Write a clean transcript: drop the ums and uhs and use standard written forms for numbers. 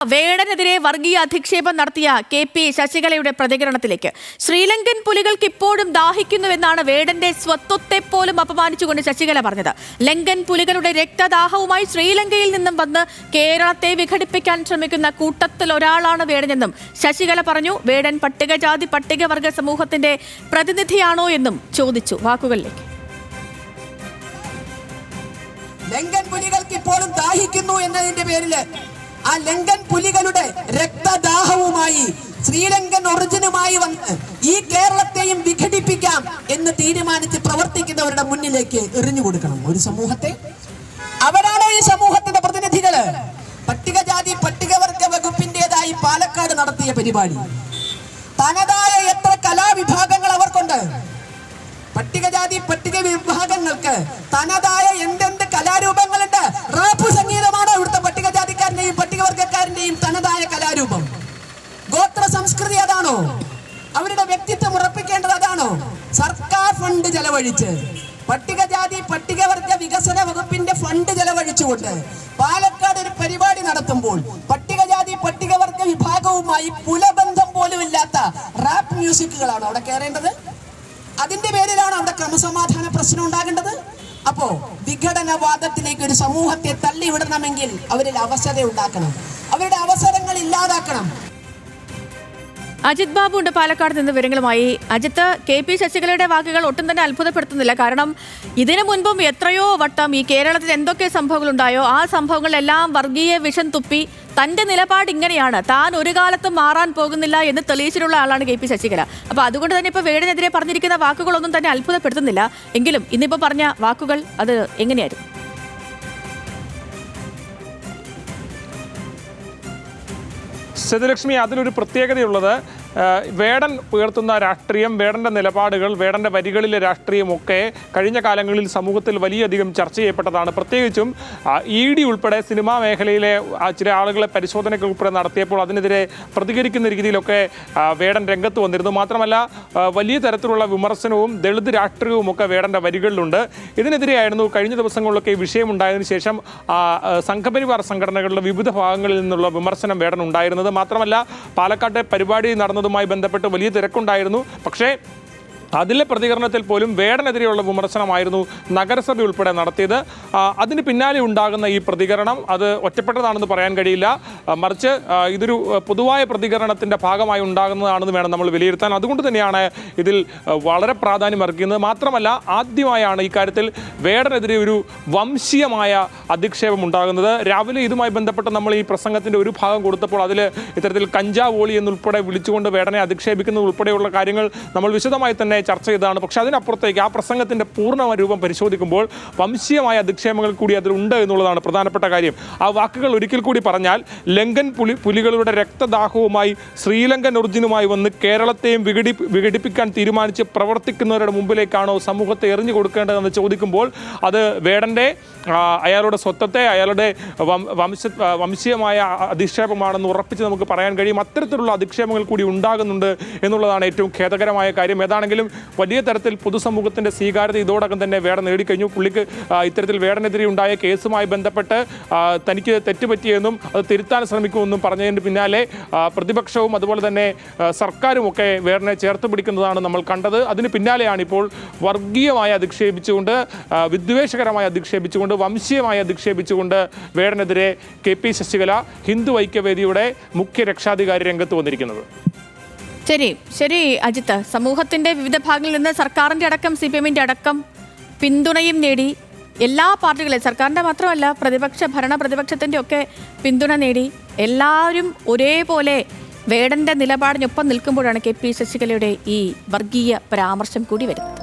വേടനെതിരെ വർഗീയ അധിക്ഷേപം നടത്തിയ KP ശശികലയുടെ പ്രതികരണത്തിലേക്ക്. ശ്രീലങ്കൻ പുലികൾക്ക് ഇപ്പോഴും ദാഹിക്കുന്നുവെന്നാണ് വേടന്റെ സ്വത്വത്തെ പോലും അപമാനിച്ചുകൊണ്ട് ശശികല പറഞ്ഞത്. ലങ്കൻ പുലികളുടെ രക്തദാഹവുമായി ശ്രീലങ്കയിൽ നിന്നും വന്ന് കേരളത്തെ വിഘടിപ്പിക്കാൻ ശ്രമിക്കുന്ന കൂട്ടത്തിൽ ഒരാളാണ് വേടനെന്നും ശശികല പറഞ്ഞു. വേടൻ പട്ടികജാതി പട്ടികവർഗ സമൂഹത്തിന്റെ പ്രതിനിധിയാണോ എന്നും ചോദിച്ചു. വാക്കുകളിലേക്ക്. ലങ്കൻ പുലികൾക്ക് ഇപ്പോഴും ദാഹിക്കുന്നു എന്നതിന്റെ പേരില് ആ ലങ്കൻ പുലികളുടെ രക്തദാഹവുമായി ശ്രീലങ്കൻ ഒറിജിനുമായി വന്ന് ഈ കേരളത്തെയും വിഘടിപ്പിക്കാം എന്ന് തീരുമാനിച്ച് പ്രവർത്തിക്കുന്നവരുടെ മുന്നിലേക്ക് എറിഞ്ഞു കൊടുക്കണം ഒരു സമൂഹത്തെ. അവരാണോ ഈ സമൂഹത്തിന്റെ പ്രതിനിധികള്? പട്ടികജാതി പട്ടികവർഗ വകുപ്പിന്റേതായി പാലക്കാട് നടത്തിയ പരിപാടി, തനതായ എത്ര കലാവിഭാഗങ്ങൾ അവർക്കുണ്ട്. പട്ടികജാതി പട്ടിക വിഭാഗങ്ങൾക്ക് തനതായ എന്തെന്ത് കലാരൂപങ്ങളുണ്ട്. റാപ്പ് സംഗീതമാണോ ഇവിടുത്തെ പട്ടികജാതിക്കാരന്റെയും പട്ടികവർഗക്കാരന്റെയും തനതായ കലാരൂപം? ഗോത്ര സംസ്കൃതി അതാണോ? അവരുടെ വ്യക്തിത്വം ഉറപ്പിക്കേണ്ടത് അതാണോ? സർക്കാർ ഫണ്ട് ചെലവഴിച്ച്, പട്ടികജാതി പട്ടികവർഗ വികസന വകുപ്പിന്റെ ഫണ്ട് ചെലവഴിച്ചുകൊണ്ട് പാലക്കാട് ഒരു പരിപാടി നടത്തുമ്പോൾ പട്ടികജാതി പട്ടികവർഗ വിഭാഗവുമായി പുലബന്ധം പോലും ഇല്ലാത്ത റാപ്പ് മ്യൂസിക്കുകളാണ് അവിടെ കയറേണ്ടത്? അതിന്റെ പേരിലാണ് അവിടെ ക്രമസമാധാന പ്രശ്നം ഉണ്ടാകേണ്ടത്? അപ്പോ വിഘടനവാദത്തിലേക്ക് ഒരു സമൂഹത്തെ തള്ളിവിടണമെങ്കിൽ അവരിൽ അവസര ഉണ്ടാക്കണം, അവരുടെ അവസരങ്ങൾ ഇല്ലാതാക്കണം. അജിത് ബാബു ഉണ്ട് പാലക്കാട് നിന്ന് വിവരങ്ങളുമായി. അജിത്ത്, KP ശശികലയുടെ വാക്കുകൾ ഒട്ടും തന്നെ അത്ഭുതപ്പെടുത്തുന്നില്ല. കാരണം ഇതിനു മുൻപും എത്രയോ വട്ടം ഈ കേരളത്തിൽ എന്തൊക്കെ സംഭവങ്ങളുണ്ടായോ ആ സംഭവങ്ങളെല്ലാം വർഗീയ വിഷം തുപ്പി തന്റെ നിലപാട് ഇങ്ങനെയാണ്, താൻ ഒരു കാലത്തും മാറാൻ പോകുന്നില്ല എന്ന് തെളിയിച്ചിട്ടുള്ള ആളാണ് KP ശശികല. അപ്പൊ അതുകൊണ്ട് തന്നെ ഇപ്പൊ വേടനെതിരെ പറഞ്ഞിരിക്കുന്ന വാക്കുകളൊന്നും തന്നെ അത്ഭുതപ്പെടുത്തുന്നില്ല. എങ്കിലും ഇന്നിപ്പോ പറഞ്ഞ വാക്കുകൾ അത് എങ്ങനെയായിരുന്നു? സേതുലക്ഷ്മി, അതിലൊരു പ്രത്യേകതയുള്ളത് വേടൻ ഉയർത്തുന്ന രാഷ്ട്രീയം, വേടൻ്റെ നിലപാടുകൾ, വേടൻ്റെ വരികളിലെ രാഷ്ട്രീയമൊക്കെ കഴിഞ്ഞ കാലങ്ങളിൽ സമൂഹത്തിൽ വലിയധികം ചർച്ച ചെയ്യപ്പെട്ടതാണ്. പ്രത്യേകിച്ചും ED ഉൾപ്പെടെ സിനിമാ മേഖലയിലെ ചില ആളുകളെ പരിശോധനയ്ക്ക് ഉൾപ്പെടെ നടത്തിയപ്പോൾ അതിനെതിരെ പ്രതികരിക്കുന്ന രീതിയിലൊക്കെ വേടൻ രംഗത്ത് വന്നിരുന്നു. മാത്രമല്ല വലിയ തരത്തിലുള്ള വിമർശനവും ദളിത് രാഷ്ട്രീയവും ഒക്കെ വേടൻ്റെ വരികളിലുണ്ട്. ഇതിനെതിരെയായിരുന്നു കഴിഞ്ഞ ദിവസങ്ങളിലൊക്കെ ഈ വിഷയമുണ്ടായതിനു ശേഷം സംഘപരിവാർ സംഘടനകളുടെ വിവിധ ഭാഗങ്ങളിൽ നിന്നുള്ള വിമർശനം വേടൻ ഉണ്ടായിരുന്നത്. മാത്രമല്ല പാലക്കാട്ടെ പരിപാടി നടന്നതുമായി ബന്ധപ്പെട്ട് വലിയ തിരക്കുണ്ടായിരുന്നു. പക്ഷേ അതിലെ പ്രതികരണത്തിൽ പോലും വേടനെതിരെയുള്ള വിമർശനമായിരുന്നു നഗരസഭ ഉൾപ്പെടെ നടത്തിയത്. അതിന് പിന്നാലെ ഉണ്ടാകുന്ന ഈ പ്രതികരണം അത് ഒറ്റപ്പെട്ടതാണെന്ന് പറയാൻ കഴിയില്ല. മറിച്ച് ഇതൊരു പൊതുവായ പ്രതികരണത്തിൻ്റെ ഭാഗമായി ഉണ്ടാകുന്നതാണെന്ന് വേണം നമ്മൾ വിലയിരുത്താൻ. അതുകൊണ്ട് തന്നെയാണ് ഇതിൽ വളരെ പ്രാധാന്യം അർഹിക്കുന്നത്. മാത്രമല്ല ആദ്യമായാണ് ഇക്കാര്യത്തിൽ വേടനെതിരെ ഒരു വംശീയമായ അധിക്ഷേപം ഉണ്ടാകുന്നത്. രാവിലെ ഇതുമായി ബന്ധപ്പെട്ട് നമ്മൾ ഈ പ്രസംഗത്തിൻ്റെ ഒരു ഭാഗം കൊടുത്തപ്പോൾ അതിൽ ഇത്തരത്തിൽ കഞ്ചാവോളി എന്നുൾപ്പെടെ വിളിച്ചുകൊണ്ട് വേടനെ അധിക്ഷേപിക്കുന്നത് ഉൾപ്പെടെയുള്ള കാര്യങ്ങൾ നമ്മൾ വിശദമായി തന്നെ ചർച്ച ചെയ്തതാണ്. പക്ഷേ അതിനപ്പുറത്തേക്ക് ആ പ്രസംഗത്തിൻ്റെ പൂർണ്ണ രൂപം പരിശോധിക്കുമ്പോൾ വംശീയമായ അധിക്ഷേപങ്ങൾ കൂടി അതിലുണ്ട് എന്നുള്ളതാണ് പ്രധാനപ്പെട്ട കാര്യം. ആ വാക്കുകൾ ഒരിക്കൽ കൂടി പറഞ്ഞാൽ, ലങ്കൻ പുലികളുടെ രക്തദാഹവുമായി ശ്രീലങ്കൻ ഒറിജിനുമായി വന്ന് കേരളത്തെയും വിഘടിപ്പിക്കാൻ തീരുമാനിച്ച് പ്രവർത്തിക്കുന്നവരുടെ മുമ്പിലേക്കാണോ സമൂഹത്തെ എറിഞ്ഞു കൊടുക്കേണ്ടതെന്ന് ചോദിക്കുമ്പോൾ അത് വേടൻ്റെ അയാളുടെ സ്വത്വത്തെ, അയാളുടെ വംശീയമായ അധിക്ഷേപമാണെന്ന് ഉറപ്പിച്ച് നമുക്ക് പറയാൻ കഴിയും. അത്തരത്തിലുള്ള അധിക്ഷേപങ്ങൾ കൂടി ഉണ്ടാകുന്നുണ്ട് എന്നുള്ളതാണ് ഏറ്റവും ഖേദകരമായ കാര്യം. ഏതാണെങ്കിലും വലിയ തരത്തിൽ പൊതുസമൂഹത്തിൻ്റെ സ്വീകാര്യത ഇതോടകം തന്നെ വേടൻ നേടിക്കഴിഞ്ഞു. പുള്ളിക്ക് ഇത്തരത്തിൽ വേടനെതിരെ ഉണ്ടായ കേസുമായി ബന്ധപ്പെട്ട് തനിക്ക് തെറ്റുപറ്റിയെന്നും അത് തിരുത്താൻ ശ്രമിക്കുമെന്നും പറഞ്ഞതിന് പിന്നാലെ പ്രതിപക്ഷവും അതുപോലെ തന്നെ സർക്കാരും ഒക്കെ വേടനെ ചേർത്ത് പിടിക്കുന്നതാണ് നമ്മൾ കണ്ടത്. അതിന് പിന്നാലെയാണ് ഇപ്പോൾ വർഗീയമായി അധിക്ഷേപിച്ചുകൊണ്ട്, വിദ്വേഷകരമായി അധിക്ഷേപിച്ചുകൊണ്ട്, വംശീയമായി അധിക്ഷേപിച്ചുകൊണ്ട് വേടനെതിരെ KP ശശികല ഹിന്ദു ഐക്യവേദിയുടെ മുഖ്യ രക്ഷാധികാരി രംഗത്ത് വന്നിരിക്കുന്നത്. ശരി അജിത്ത്, സമൂഹത്തിന്റെ വിവിധ ഭാഗങ്ങളിൽ നിന്ന് സർക്കാരിന്റെ അടക്കം CPM-ന്റെ അടക്കം പിന്തുണയും നേടി. എല്ലാ പാർട്ടികളെയും, സർക്കാരിന്റെ മാത്രമല്ല ഭരണ പ്രതിപക്ഷത്തിന്റെ ഒക്കെ പിന്തുണ നേടി. എല്ലാവരും ഒരേപോലെ വേടന്റെ നിലപാടിനൊപ്പം നിൽക്കുമ്പോഴാണ് KP ശശികലയുടെ ഈ വർഗീയ പരാമർശം കൂടി വരുന്നത്.